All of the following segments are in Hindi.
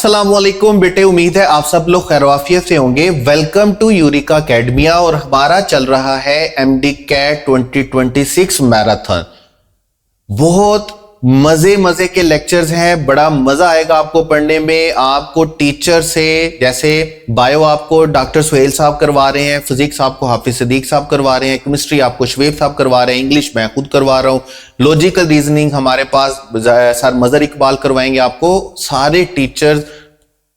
अस्सलाम वालेकुम बेटे, उम्मीद है आप सब लोग खैरवाफियत से होंगे। वेलकम टू यूरिका अकेडमिया और हमारा चल रहा है एमडी कैट 2026 मैराथन। बहुत मजे के लेक्चर्स हैं, बड़ा मजा आएगा आपको पढ़ने में। आपको टीचर से, जैसे बायो आपको डॉक्टर सुहेल साहब करवा रहे हैं, फिजिक्स आपको हाफिज सदीक साहब करवा रहे हैं, केमिस्ट्री आपको शवेब साहब करवा रहे हैं, इंग्लिश मैं खुद करवा रहा हूं, लॉजिकल रीजनिंग हमारे पास सर मजर इकबाल करवाएंगे आपको। सारे टीचर्स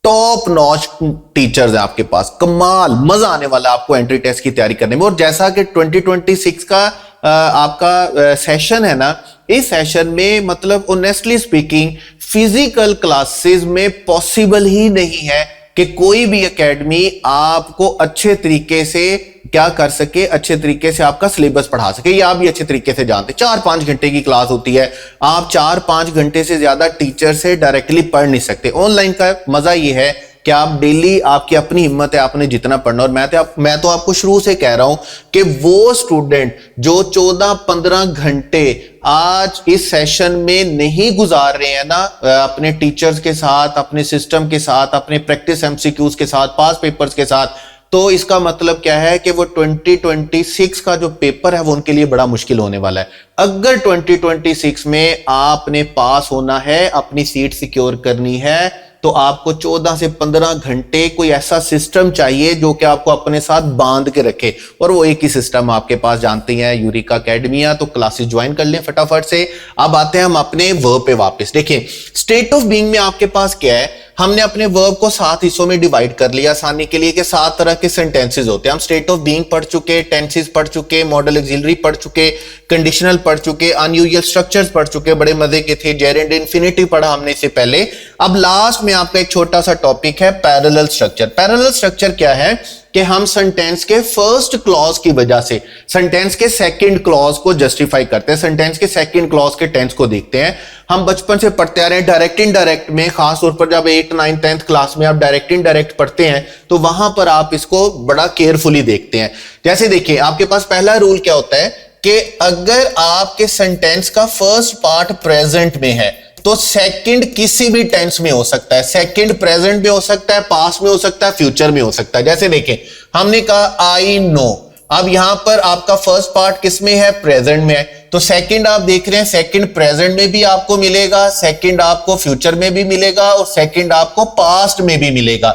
टॉप नॉच टीचर्स हैं आपके पास, कमाल मजा आने वाला आपको एंट्री टेस्ट की तैयारी करने में। और जैसा कि 2026 का आपका सेशन है ना, इस सेशन में मतलब ऑनेस्टली स्पीकिंग फिजिकल क्लासेस में पॉसिबल ही नहीं है कि कोई भी एकेडमी आपको अच्छे तरीके से क्या कर सके, अच्छे तरीके से आपका सिलेबस पढ़ा सके। ये आप भी अच्छे तरीके से जानते, 4-5 घंटे की क्लास होती है, आप 4-5 घंटे से ज्यादा टीचर से डायरेक्टली पढ़ नहीं सकते। ऑनलाइन का मजा ये है कि आप डेली, आपकी अपनी हिम्मत है, आपने जितना पढ़ना। और मैं तो आपको शुरू से कह रहा हूं कि वो स्टूडेंट जो 14-15 घंटे आज इस सेशन में नहीं गुजार रहे हैं ना, अपने टीचर्स के साथ, अपने सिस्टम के साथ, अपने प्रैक्टिस एमसीक्यूज के साथ, पास पेपर्स के साथ, तो इसका मतलब क्या है कि वो 2026 का जो पेपर है वो उनके लिए बड़ा मुश्किल होने वाला है। अगर 2026 में आपने पास होना है, अपनी सीट सिक्योर करनी है, तो आपको 14 से 15 घंटे कोई ऐसा सिस्टम चाहिए जो कि आपको अपने साथ बांध के रखे। और वो एक ही सिस्टम आपके पास जानते हैं, यूरिका अकेडमिया। तो क्लासेस ज्वाइन कर लें फटाफट से। अब आते हैं हम अपने वर्ब पे वापस। देखिए, स्टेट ऑफ बीइंग में आपके पास क्या है, हमने अपने वर्ब को 7 हिस्सों में डिवाइड कर लिया आसानी के लिए कि 7 तरह के सेंटेंसेस होते हैं। हम स्टेट ऑफ बीइंग पढ़ चुके, टेंसेस पढ़ चुके, मॉडल ऑक्सिलरी पढ़ चुके, कंडीशनल पढ़ चुके, अनयूजुअल स्ट्रक्चर्स पढ़ चुके, बड़े मजे के थे। जेरेंड इंफिनिटिव पढ़ा हमने इससे पहले। अब लास्ट में आपका एक छोटा सा टॉपिक है पैरेलल स्ट्रक्चर। पैरेलल स्ट्रक्चर क्या है कि हम सेंटेंस के फर्स्ट क्लॉज की वजह से सेंटेंस के सेकंड क्लॉज को जस्टिफाई करते हैं, सेंटेंस के सेकंड क्लॉज के टेंस को देखते हैं। हम बचपन से पढ़ते आ रहे हैं डायरेक्ट इनडायरेक्ट में, खासतौर पर जब 8, 9, 10th क्लास में आप डायरेक्ट इनडायरेक्ट पढ़ते हैं तो वहां पर आप इसको बड़ा केयरफुली देखते हैं। जैसे देखिए, आपके पास पहला रूल क्या होता है कि अगर आपके सेंटेंस का फर्स्ट पार्ट प्रेजेंट में है तो सेकंड किसी भी टेंस में हो सकता है। सेकंड प्रेजेंट में हो सकता है, पास्ट में हो सकता है, फ्यूचर में हो सकता है। जैसे देखें, हमने कहा आई नो, अब यहां पर आपका फर्स्ट पार्ट किस में है, प्रेजेंट में है, तो सेकंड आप देख रहे हैं, सेकंड प्रेजेंट में भी आपको मिलेगा, सेकंड आपको फ्यूचर में भी मिलेगा और सेकंड आपको पास्ट में भी मिलेगा।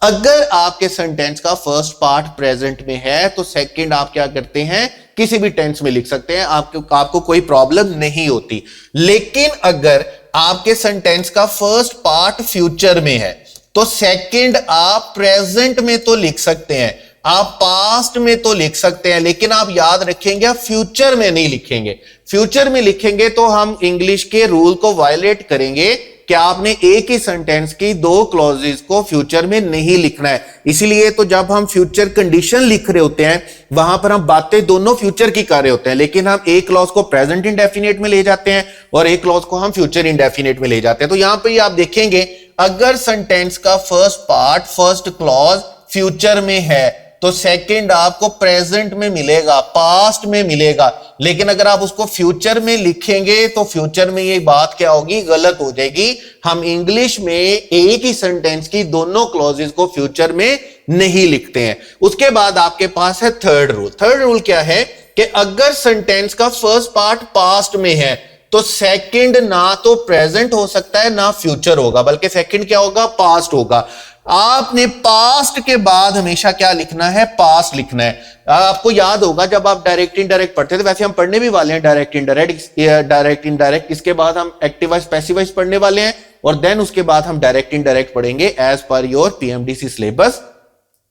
अगर आपके सेंटेंस का फर्स्ट पार्ट प्रेजेंट में है तो सेकंड आप क्या करते हैं, किसी भी टेंस में लिख सकते हैं, आपको कोई प्रॉब्लम नहीं होती। लेकिन अगर आपके सेंटेंस का फर्स्ट पार्ट फ्यूचर में है तो सेकंड आप प्रेजेंट में तो लिख सकते हैं, आप पास्ट में तो लिख सकते हैं, लेकिन आप याद रखेंगे आप फ्यूचर में नहीं लिखेंगे। फ्यूचर में लिखेंगे तो हम इंग्लिश के रूल को वायलेट करेंगे कि आपने एक ही सेंटेंस की 2 क्लॉजेस को फ्यूचर में नहीं लिखना है। इसीलिए तो जब हम फ्यूचर कंडीशन लिख रहे होते हैं वहां पर हम बातें दोनों फ्यूचर की कर रहे होते हैं, लेकिन हम एक क्लॉज को प्रेजेंट इंडेफिनिट में ले जाते हैं और एक क्लॉज को हम फ्यूचर इंडेफिनिट में ले जाते हैं। तो यहां पर आप देखेंगे, अगर सेंटेंस का first part, first clause future में है तो सेकंड आपको प्रेजेंट में मिलेगा, पास्ट में मिलेगा। लेकिन अगर आप उसको फ्यूचर में लिखेंगे तो फ्यूचर में ये बात क्या होगी, गलत हो जाएगी। हम इंग्लिश में एक ही सेंटेंस की दोनों क्लॉजेस को फ्यूचर में नहीं लिखते हैं। उसके बाद आपके पास है थर्ड रूल। थर्ड रूल क्या है कि अगर सेंटेंस का फर्स्ट पार्ट पास्ट में है तो सेकंड ना तो प्रेजेंट हो सकता है ना फ्यूचर होगा, बल्कि सेकंड क्या होगा, पास्ट होगा। आपने पास्ट के बाद हमेशा क्या लिखना है, पास्ट लिखना है। आपको याद होगा जब आप डायरेक्ट इनडायरेक्ट पढ़ते थे, वैसे हम पढ़ने भी वाले हैं डायरेक्ट इनडायरेक्ट, इसके बाद हम एक्टिव वॉइस पैसिव वॉइस पढ़ने वाले हैं और देन उसके बाद हम डायरेक्ट इनडायरेक्ट पढ़ेंगे as per your PMDC syllabus.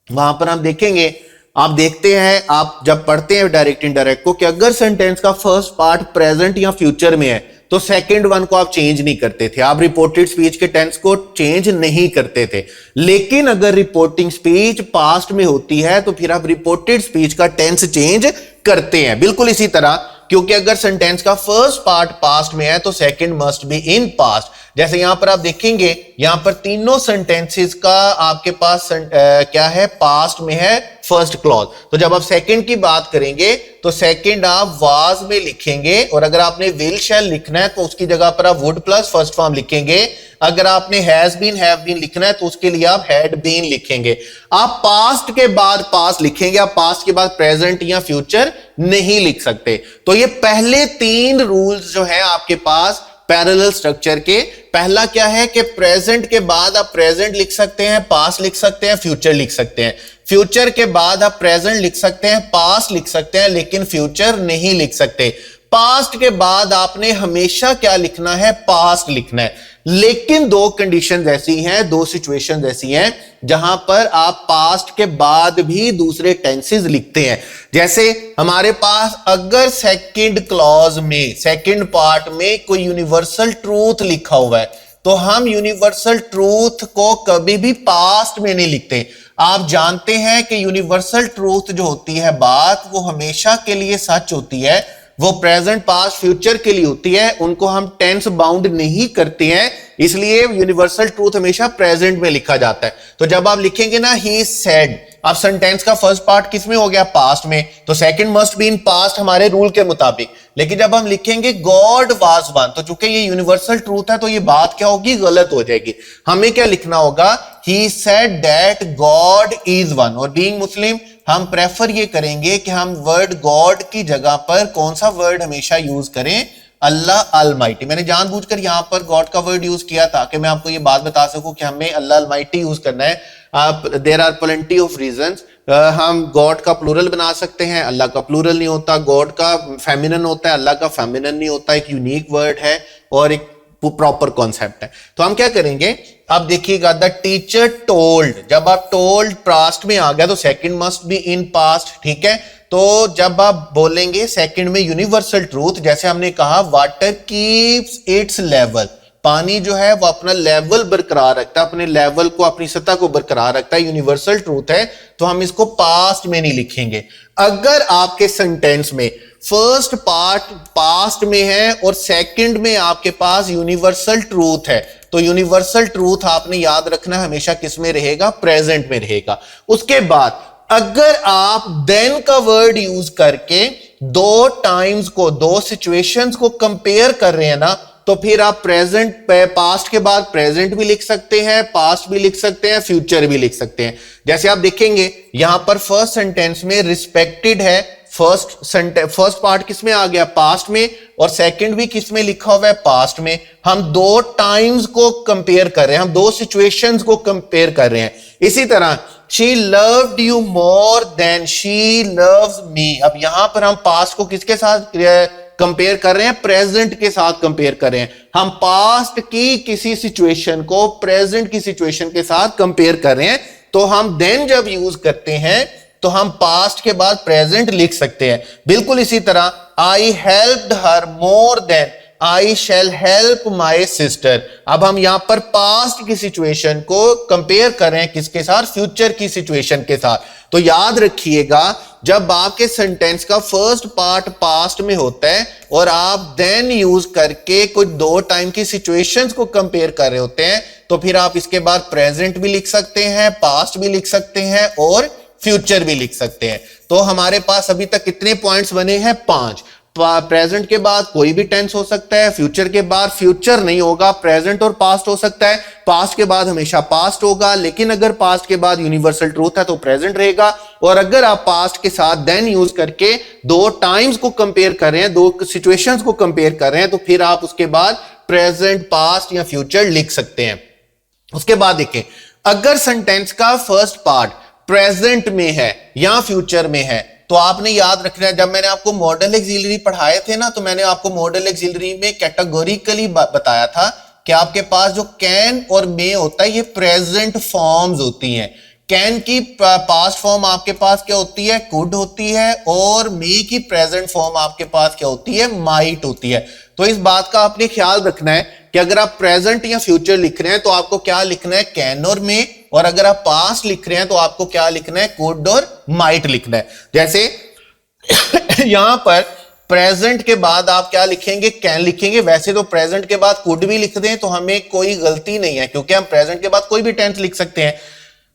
वहां पर हम देखेंगे, आप देखते हैं, आप जब पढ़ते हैं डायरेक्ट इनडायरेक्ट को, कि अगर सेंटेंस का फर्स्ट पार्ट प्रेजेंट या फ्यूचर में है तो सेकंड वन को आप चेंज नहीं करते थे, आप रिपोर्टेड स्पीच के टेंस को चेंज नहीं करते थे। लेकिन अगर रिपोर्टिंग स्पीच पास्ट में होती है तो फिर आप रिपोर्टेड स्पीच का टेंस चेंज करते हैं। बिल्कुल इसी तरह, क्योंकि अगर सेंटेंस का फर्स्ट पार्ट पास्ट में है तो second must be in past. जैसे यहां पर आप देखेंगे, यहां पर तीनों सेंटेंसेस का आपके पास क्या है, पास्ट में है फर्स्ट क्लॉज। तो जब आप सेकंड की बात करेंगे तो सेकंड आप वाज में लिखेंगे, और अगर आपने विल शैल लिखना है तो उसकी जगह पर आप वुड प्लस फर्स्ट फॉर्म लिखेंगे। अगर आपने हैज बीन हैव बीन लिखना है तो उसके लिए आप हैड बीन लिखेंगे। आप पास्ट के बाद पास्ट लिखेंगे, आप पास्ट के बाद प्रेजेंट या फ्यूचर नहीं लिख सकते। तो ये पहले 3 रूल्स जो है आपके पास पैरेलल स्ट्रक्चर के। पहला क्या है कि प्रेजेंट के बाद आप प्रेजेंट लिख सकते हैं, पास्ट लिख सकते हैं, फ्यूचर लिख सकते हैं। फ्यूचर के बाद आप प्रेजेंट लिख सकते हैं, पास्ट लिख सकते हैं, लेकिन फ्यूचर नहीं लिख सकते। पास्ट के बाद आपने हमेशा क्या लिखना है, पास्ट लिखना है। लेकिन 2 कंडीशन ऐसी हैं, 2 सिचुएशन ऐसी हैं जहां पर आप पास्ट के बाद भी दूसरे टेंसेस लिखते हैं। जैसे हमारे पास अगर सेकंड क्लॉज में, सेकंड पार्ट में कोई यूनिवर्सल ट्रूथ लिखा हुआ है तो हम यूनिवर्सल ट्रूथ को कभी भी पास्ट में नहीं लिखते। आप जानते हैं कि यूनिवर्सल ट्रूथ जो होती है बात, वो हमेशा के लिए सच होती है, वो प्रेजेंट पास्ट फ्यूचर के लिए होती है, उनको हम टेंस बाउंड नहीं करते हैं, इसलिए यूनिवर्सल ट्रूथ हमेशा प्रेजेंट में लिखा जाता है। तो जब आप लिखेंगे ना ही सेड, अब सेंटेंस का फर्स्ट पार्ट किस में हो गया, पास्ट में, तो second must be in past हमारे रूल के मुताबिक। लेकिन जब हम लिखेंगे गॉड वाज वन, तो चूंकि ये यूनिवर्सल ट्रूथ है तो ये बात क्या होगी, गलत हो जाएगी। हमें क्या लिखना होगा, he said that God is one. और बीइंग मुस्लिम हम प्रेफर ये करेंगे कि हम वर्ड गॉड की जगह पर कौन सा वर्ड हमेशा यूज करें, अल्लाह अलमाइटी। मैंने जानबूझकर यहां पर गॉड का वर्ड यूज किया ताकि मैं आपको ये बात बता सकूं कि हमें अल्लाह अलमाइटी यूज करना है। आप there are plenty of reasons. हम गॉड का प्लूरल बना सकते हैं, अल्लाह का प्लूरल नहीं होता। गॉड का फेमिनन होता है, अल्लाह का फेमिनन नहीं होता। एक यूनिक वर्ड है और एक प्रॉपर कॉन्सेप्ट है। तो हम क्या करेंगे, अब देखिएगा, द टीचर टोल्ड, जब आप टोल्ड पास्ट में आ गया तो second must be in past, ठीक है। तो जब आप बोलेंगे सेकंड में यूनिवर्सल ट्रूथ, जैसे हमने कहा वाटर कीप्स इट्स लेवल, पानी जो है वो अपना लेवल बरकरार रखता है, अपने लेवल को, अपनी सतह को बरकरार रखता है, यूनिवर्सल ट्रूथ है, तो हम इसको पास्ट में नहीं लिखेंगे। अगर आपके सेंटेंस में फर्स्ट पार्ट पास्ट में है और सेकंड में आपके पास यूनिवर्सल ट्रूथ है, तो यूनिवर्सल ट्रूथ आपने याद रखना हमेशा किस में रहेगा, प्रेजेंट में रहेगा। उसके बाद अगर आप देन का वर्ड यूज करके 2 टाइम्स को, 2 सिचुएशंस को कंपेयर कर रहे हैं ना, तो फिर आप प्रेजेंट पास्ट के बाद प्रेजेंट भी लिख सकते हैं, पास्ट भी लिख सकते हैं, फ्यूचर भी लिख सकते हैं। जैसे आप देखेंगे यहां पर फर्स्ट सेंटेंस में रिस्पेक्टेड है, फर्स्ट पार्ट किस में आ गया, पास्ट में, और सेकंड भी किस में लिखा हुआ है, पास्ट में। हम 2 टाइम्स को कंपेयर कर रहे हैं, हम 2 सिचुएशंस को कंपेयर कर रहे हैं। इसी तरह she loved you more than she loves me, अब यहां पर हम पास्ट को किसके साथ कंपेयर कर रहे हैं, प्रेजेंट के साथ कंपेयर कर रहे हैं। हम पास्ट की किसी सिचुएशन को प्रेजेंट की सिचुएशन के साथ कंपेयर कर रहे हैं। तो हम देन जब यूज करते हैं तो हम पास्ट के बाद प्रेजेंट लिख सकते हैं। बिल्कुल इसी तरह I helped her more than I shall help my sister, अब हम यहां पर पास्ट की सिचुएशन को कंपेयर कर रहे हैं किसके साथ, फ्यूचर की सिचुएशन के साथ। तो याद रखिएगा, जब आपके सेंटेंस का फर्स्ट पार्ट पास्ट में होता है और आप देन यूज करके कुछ 2 टाइम की सिचुएशंस को कंपेयर कर रहे होते हैं, तो फिर आप इसके बाद प्रेजेंट भी लिख सकते हैं, पास्ट भी लिख सकते हैं और फ्यूचर भी लिख सकते हैं। तो हमारे पास अभी तक कितने पॉइंट्स बने हैं, 5। प्रेजेंट के बाद कोई भी टेंस हो सकता है, फ्यूचर के बाद फ्यूचर नहीं होगा, प्रेजेंट और पास्ट हो सकता है, पास्ट के बाद हमेशा पास्ट होगा, लेकिन अगर पास्ट के बाद यूनिवर्सल ट्रूथ है तो प्रेजेंट रहेगा। और अगर आप पास्ट के साथ देन यूज करके 2 टाइम्स को कंपेयर कर रहे हैं, 2 सिचुएशंस को कंपेयर कर रहे हैं, तो फिर आप उसके बाद प्रेजेंट, पास्ट या फ्यूचर लिख सकते हैं। उसके बाद देखें, अगर सेंटेंस का फर्स्ट पार्ट प्रेजेंट में है या फ्यूचर में है, तो आपने याद रखना है, जब मैंने आपको मॉडल एक्सिलरी पढ़ाए थे ना, तो मैंने आपको मॉडल एक्सिलरी में कैटेगोरिकली बताया था कि आपके पास जो कैन और मे होता है ये प्रेजेंट फॉर्म्स होती हैं। कैन की पास्ट फॉर्म आपके पास क्या होती है, कुड होती है, और मे की प्रेजेंट फॉर्म आपके पास क्या होती है, माइट होती है। तो इस बात का आपने ख्याल रखना है कि अगर आप प्रेजेंट या फ्यूचर लिख रहे हैं तो आपको क्या लिखना है, कैन और मे, और अगर आप पास्ट लिख रहे हैं तो आपको क्या लिखना है, कुड और माइट लिखना है। जैसे यहां पर प्रेजेंट के बाद आप क्या लिखेंगे, कैन लिखेंगे। वैसे तो प्रेजेंट के बाद कुड भी लिख दें तो हमें कोई गलती नहीं है, क्योंकि हम प्रेजेंट के बाद कोई भी टेंस लिख सकते हैं।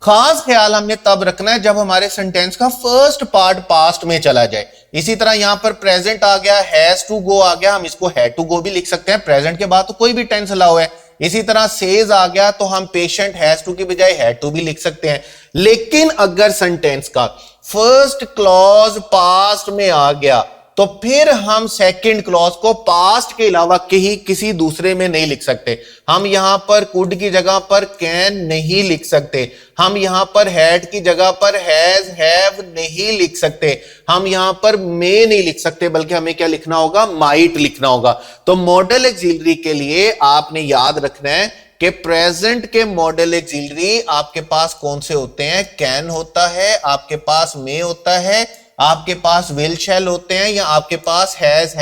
खास ख्याल हमने तब रखना है जब हमारे सेंटेंस का फर्स्ट पार्ट पास्ट में चला जाए। इसी तरह यहां पर प्रेजेंट आ गया, हैज टू गो आ गया, हम इसको हैड टू गो भी लिख सकते हैं, प्रेजेंट के बाद तो कोई भी टेंस अलाउ है। इसी तरह सेज आ गया तो हम पेशेंट हैज टू की बजाय हैड टू भी लिख सकते हैं। लेकिन अगर सेंटेंस का फर्स्ट क्लॉज पास्ट में आ गया तो फिर हम सेकंड क्लॉज को पास्ट के अलावा किसी दूसरे में नहीं लिख सकते। हम यहां पर कुड की जगह पर कैन नहीं लिख सकते, हम यहां पर हैड की जगह पर हैज हैव नहीं लिख सकते, हम यहां पर मे नहीं लिख सकते, बल्कि हमें क्या लिखना होगा, माइट लिखना होगा। तो मॉडल ऑक्सिलरी के लिए आपने याद रखना है कि प्रेजेंट के मॉडल ऑक्सिलरी आपके पास कौन से होते हैं, कैन होता है, आपके पास मे होता है, आपके पास विल शैल होते हैं, या आपके पास हैज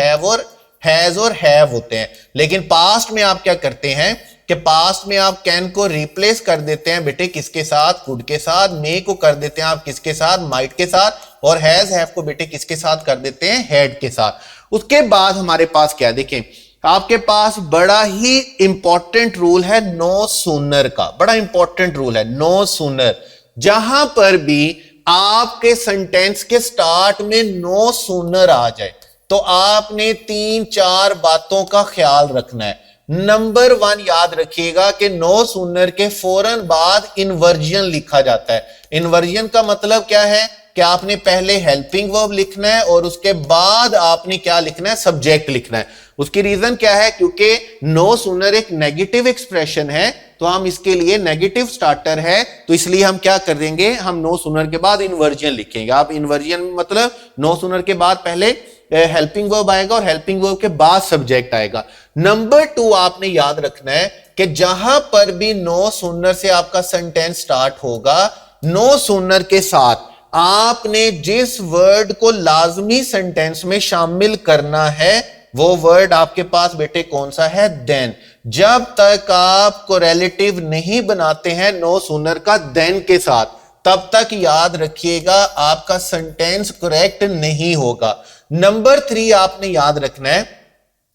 और हैव होते हैं। लेकिन पास्ट में आप क्या करते हैं कि पास्ट में आप कैन को रिप्लेस कर देते हैं बेटे किसके साथ, कुड के साथ, मे को कर देते हैं आप किसके साथ, माइट के साथ, और हैज हैव को बेटे किसके साथ कर देते हैं, हैड के साथ। उसके बाद हमारे पास क्या, देखें आपके पास बड़ा ही इंपॉर्टेंट रूल है नो सूनर का, बड़ा इंपॉर्टेंट रूल है नो सूनर। जहां पर भी आपके सेंटेंस के स्टार्ट में नो सूनर आ जाए तो आपने 3-4 बातों का ख्याल रखना है। नंबर 1 याद रखिएगा कि नो सूनर के फौरन बाद इन्वर्जन लिखा जाता है। इन्वर्जन का मतलब क्या है कि आपने पहले हेल्पिंग वर्ब लिखना है और उसके बाद आपने क्या लिखना है, सब्जेक्ट लिखना है। उसकी रीजन क्या है, क्योंकि नो सूनर एक नेगेटिव एक्सप्रेशन है, तो हम इसके लिए नेगेटिव स्टार्टर है, तो इसलिए हम क्या कर देंगे, हम नो सूनर के बाद इन्वर्जन लिखेंगे। आप इन्वर्जन मतलब नो सूनर के बाद पहले हेल्पिंग वर्ब आएगा और हेल्पिंग वर्ब के बाद सब्जेक्ट आएगा। नंबर 2 आपने याद रखना है कि जहां पर भी नो सूनर से आपका सेंटेंस स्टार्ट होगा, नो सूनर के साथ आपने जिस वर्ड को लाजमी सेंटेंस में शामिल करना है वो वर्ड आपके पास बेटे कौन सा है, देन। जब तक आप कोरिलेटिव नहीं बनाते हैं नो सूनर का देन के साथ, तब तक याद रखिएगा आपका सेंटेंस करेक्ट नहीं होगा। नंबर 3 आपने याद रखना है,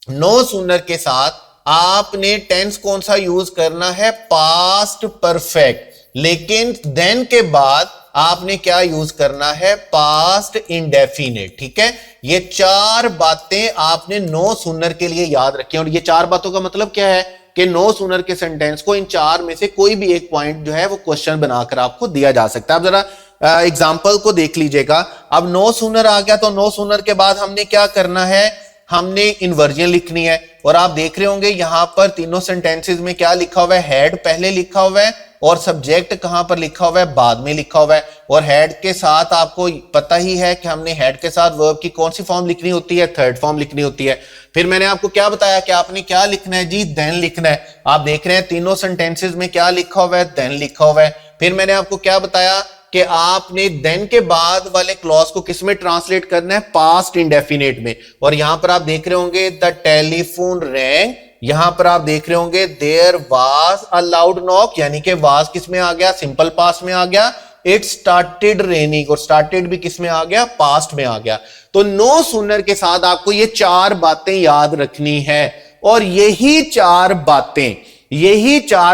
नो सूनर के साथ आपने टेंस कौन सा यूज करना है, पास्ट परफेक्ट, लेकिन देन के बाद आपने क्या यूज करना है, पास्ट इंडेफिनिट। ठीक है, ये 4 बातें आपने नो सूनर के लिए याद रखी। और ये 4 बातों का मतलब क्या है कि नो सूनर के सेंटेंस को इन 4 में से कोई भी एक पॉइंट जो है वो क्वेश्चन बनाकर आपको दिया जा सकता है। अब जरा एग्जांपल को देख लीजिएगा। अब नो सूनर आ गया तो नो सूनर के बाद हमने क्या करना है, हमने इन्वर्जन लिखनी है। और आप देख रहे होंगे यहां पर तीनों सेंटेंसेस में क्या लिखा हुआ है, हैड पहले लिखा हुआ है और सब्जेक्ट कहां पर लिखा हुआ है, बाद में लिखा हुआ है। और हैड के साथ आपको पता ही है कि हमने हैड के साथ वर्ब की कौन सी फॉर्म लिखनी होती है, थर्ड फॉर्म लिखनी होती है। फिर मैंने आपको क्या बताया कि आपने क्या लिखना है जी, देन लिखना है। आप देख रहे हैं तीनों सेंटेंसेस में क्या लिखा हुआ है, देन लिखा हुआ है। फिर मैंने आपको क्या बताया कि आपने देन के बाद वाले क्लॉज को किस में ट्रांसलेट करना है, पास्ट इंडेफिनिट में। और यहां पर आप देख रहे होंगे द टेलीफोन रैंग, यहां पर आप देख रहे होंगे there was a loud knock, यानी कि वाज किस में आ गया, सिंपल पास्ट में आ गया। इट स्टार्टेड रेनिंग, और स्टार्टेड भी किस में आ गया, पास्ट में आ गया। तो नो सूनर के साथ आपको ये 4 बातें याद रखनी है। और यही 4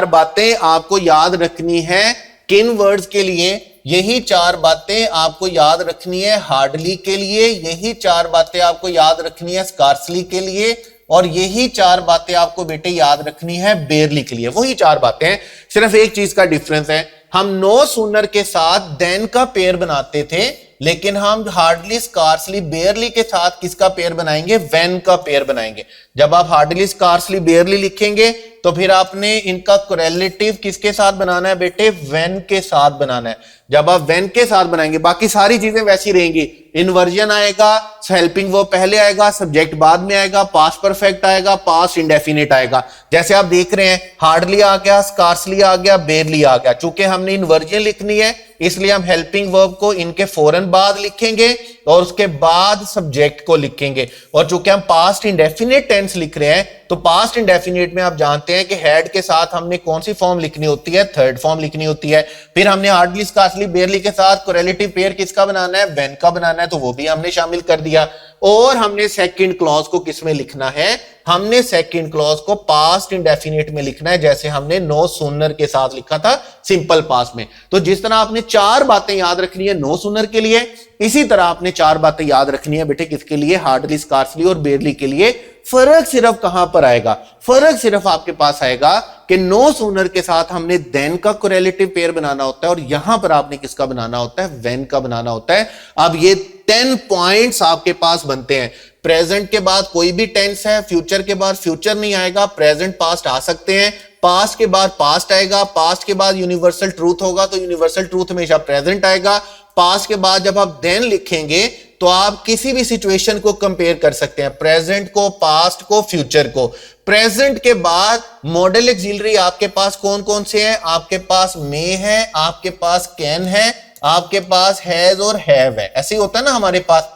बातें आपको याद रखनी है किन वर्ड्स के लिए, यही 4 बातें आपको याद रखनी है हार्डली के लिए, यही 4 बातें आपको याद रखनी है स्कार्सली के लिए, और यही 4 बातें आपको बेटे याद रखनी है बेयरली के लिए। वही 4 बातें हैं, सिर्फ एक चीज का डिफरेंस है, हम नो सूनर के साथ देन का पेयर बनाते थे, लेकिन हम हार्डली स्कार्सली बेयरली के साथ किसका पेयर बनाएंगे, व्हेन का पेयर बनाएंगे। जब आप हार्डली स्कार्सली बेयरली लिखेंगे तो फिर आपने इनका कोरिलेटिव किसके साथ बनाना है बेटे, व्हेन के साथ बनाना है। जब आप व्हेन के साथ बनाएंगे बाकी सारी चीजें वैसी रहेंगी, इन्वर्जन आएगा, हेल्पिंग वर्ब पहले आएगा, सब्जेक्ट बाद में आएगा, पास्ट परफेक्ट आएगा, पास्ट इंडेफिनिट आएगा। जैसे आप देख रहे हैं हार्डली आ गया, स्कार्सली आ गया, बेयरली आ गया। चूंकि हमने इन्वर्जन लिखनी है इसलिए हम हेल्पिंग वर्ब को इनके फौरन बाद लिखेंगे और उसके बाद सब्जेक्ट को लिखेंगे। और चूंकि हम पास्ट इंडेफिनिट टेंस लिख रहे हैं तो पास्ट इंडेफिनिट में आप जानते हैं कि हैड के साथ हमने कौन सी फॉर्म लिखनी होती है, थर्ड फॉर्म लिखनी होती है। फिर हमने हार्डली स्कार्सली बेयरली के साथ कोरिलेटिव पेयर किसका बनाना है, व्हेन का बनाना है, तो वो भी हमने शामिल कर दिया। और हमने सेकंड क्लॉज को किस में लिखना है, हमने सेकंड क्लॉज को पास्ट इंडेफिनिट में लिखना है, जैसे हमने नो सूनर के साथ लिखा था सिंपल पास्ट में। तो जिस तरह आपने 4 बातें याद रखनी है नो सूनर के लिए, इसी तरह आपने 4 बातें याद रखनी है बेटे किसके लिए, हार्डली, स्कार्सली और बेयरली के लिए। फर्क सिर्फ कहां पर आएगा, फर्क सिर्फ आपके पास आएगा कि नो सूनर के साथ हमने देन का कोरिलेटिव पेयर बनाना होता है और यहां पर आपने किसका बनाना होता है, व्हेन का बनाना होता है। अब ये 10 पॉइंट्स आपके पास बनते हैं। प्रेजेंट के बाद कोई भी टेंस है, फ्यूचर के बाद फ्यूचर नहीं आएगा, प्रेजेंट पास्ट आ सकते हैं, पास्ट के बाद पास्ट आएगा, पास्ट के बाद यूनिवर्सल ट्रूथ होगा तो यूनिवर्सल ट्रूथ हमेशा प्रेजेंट आएगा। पास्ट के बाद जब आप देन लिखेंगे तो आप किसी भी सिचुएशन को कंपेयर कर सकते हैं, प्रेजेंट को, पास्ट को, फ्यूचर को। प्रेजेंट के बाद मॉडल ऑक्सिलरी आपके पास कौन कौन से हैं, आपके पास मे है, आपके पास कैन है, आपके पास हैज और हैव है। ऐसे ही होता है ना, हमारे पास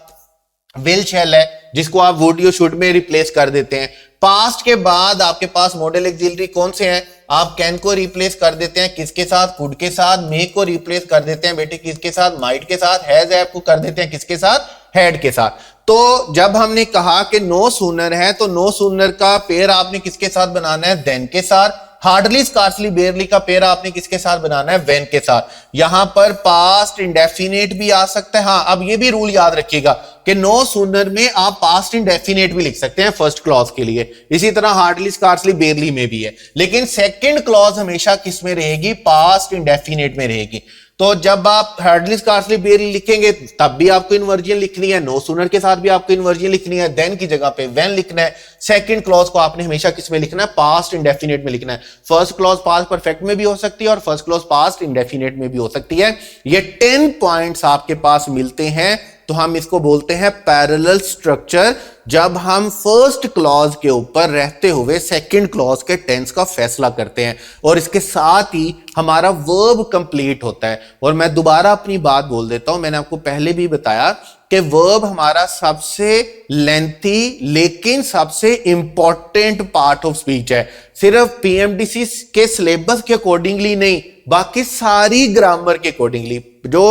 विल शैल है जिसको आप वुड यू शुड में रिप्लेस कर देते हैं। पास्ट के बाद आपके पास मॉडल ऑक्सिलरी कौन से हैं, आप कैन को रिप्लेस कर देते हैं किसके साथ, कुड के साथ, मे को रिप्लेस कर देते हैं बेटे किसके साथ, माइट के साथ, हैज हैव को कर देते हैं किसके साथ, हैड के साथ। तो जब हमने कहा कि नो सूनर है तो नो सूनर का पेयर आपने किसके साथ बनाना है, देन के साथ। हार्डली, स्कार्सली, बेयरली का पेयर आपने किसके साथ बनाना है, व्हेन के साथ। यहां पर पास्ट इंडेफिनिट भी आ सकता है। हाँ, अब ये भी रूल याद रखिएगा कि नो सूनर में आप पास्ट इंडेफिनिट भी लिख सकते हैं फर्स्ट क्लॉज के लिए, इसी तरह हार्डली, स्कार्सली, बेयरली में भी है। लेकिन सेकंड क्लॉज हमेशा किस में रहेगी, पास्ट इंडेफिनिट में रहेगी। तो जब आप हार्डली, स्कार्सली, बेयरली लिखेंगे तब भी आपको इन्वर्जन लिखनी है, नो सूनर के साथ भी आपको इन्वर्जन लिखनी है, देन की जगह पे व्हेन लिखना है। सेकंड क्लॉज को आपने हमेशा किस में लिखना है, पास्ट इंडेफिनिट में लिखना है। फर्स्ट क्लॉज पास्ट परफेक्ट में भी हो सकती है और फर्स्ट क्लॉज पास्ट इंडेफिनिट में भी हो सकती है। ये 10 पॉइंट्स आपके पास मिलते हैं तो हम इसको बोलते हैं पैरेलल स्ट्रक्चर। जब हम फर्स्ट क्लॉज के ऊपर रहते हुए सेकंड क्लॉज के टेंस का फैसला करते हैं और इसके साथ ही हमारा वर्ब कंप्लीट होता है। और मैं दोबारा अपनी बात बोल देता हूं, मैंने आपको पहले भी बताया कि वर्ब हमारा सबसे लेंथी लेकिन सबसे इंपॉर्टेंट पार्ट ऑफ स्पीच है। सिर्फ पीएमडीसी के सिलेबस के अकॉर्डिंगली नहीं, बाकी सारी ग्रामर के अकॉर्डिंगली जो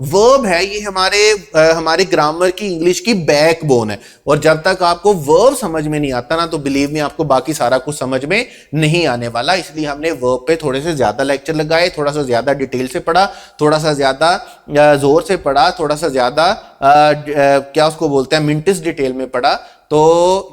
वर्ब है ये हमारे ग्रामर की, इंग्लिश की बैकबोन है। और जब तक आपको वर्ब समझ में नहीं आता ना तो बिलीव मी आपको बाकी सारा कुछ समझ में नहीं आने वाला। इसलिए हमने वर्ब पे थोड़े से ज्यादा लेक्चर लगाए, थोड़ा सा ज्यादा डिटेल से पढ़ा, थोड़ा सा ज्यादा जोर से पढ़ा, थोड़ा सा ज्यादा क्या उसको बोलते हैं मिनट्स डिटेल में पढ़ा। तो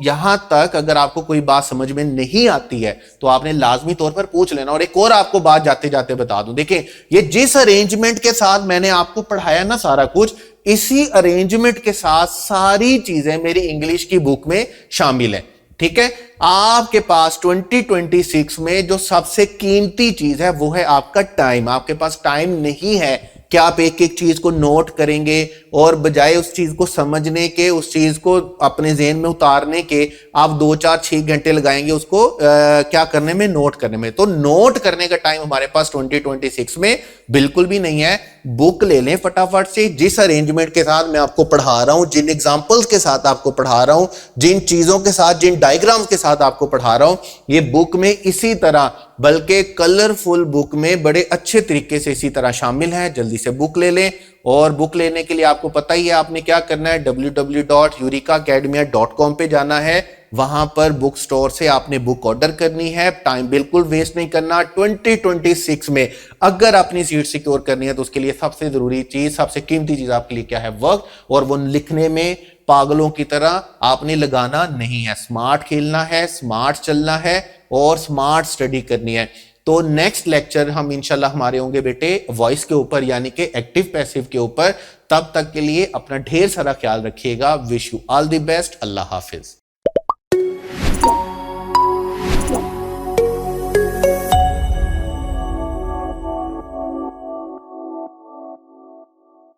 यहां तक अगर आपको कोई बात समझ में नहीं आती है तो आपने लाजमी तौर पर पूछ लेना। और एक और आपको बात जाते जाते बता दूं, देखिए ये जिस अरेंजमेंट के साथ मैंने आपको पढ़ाया ना सारा कुछ, इसी अरेंजमेंट के साथ सारी चीजें मेरी इंग्लिश की बुक में शामिल है। ठीक है, आपके पास 2026 में जो सबसे कीमती चीज है वो है आपका टाइम। आपके पास टाइम नहीं है कि आप एक एक चीज को नोट करेंगे और बजाय उस चीज को समझने के, उस चीज को अपने ज़हन में उतारने के आप 2, 4, 6 घंटे लगाएंगे उसको क्या करने में, नोट करने में। तो नोट करने का टाइम हमारे पास 2026 में बिल्कुल भी नहीं है। बुक ले लें फटाफट से। जिस अरेंजमेंट के साथ मैं आपको पढ़ा रहा हूं, जिन एग्जाम्पल्स के साथ आपको पढ़ा रहा हूं, जिन चीजों के साथ, जिन डायग्राम्स के साथ आपको पढ़ा रहा हूं, ये बुक में इसी तरह, बल्कि कलरफुल बुक में बड़े अच्छे तरीके से इसी तरह शामिल है। जल्दी से बुक ले लें। और बुक लेने के लिए आपको पता ही है आपने क्या करना है, www.eurekaacademia.com पे जाना है। वहां पर बुक स्टोर से आपने बुक ऑर्डर करनी है। टाइम बिल्कुल वेस्ट नहीं करना। 2026 में अगर अपनी सीट सिक्योर करनी है तो उसके लिए सबसे जरूरी चीज, सबसे कीमती चीज आपके लिए क्या है, वक्त। और वो लिखने में पागलों की तरह आपने लगाना नहीं है। स्मार्ट खेलना है, स्मार्ट चलना है और स्मार्ट स्टडी करनी है। तो नेक्स्ट लेक्चर हम इंशाल्लाह हमारे होंगे बेटे वॉइस के ऊपर, यानी कि एक्टिव पैसिव के ऊपर। तब तक के लिए अपना ढेर सारा ख्याल रखिएगा। Wish you all the best. Allah Hafiz.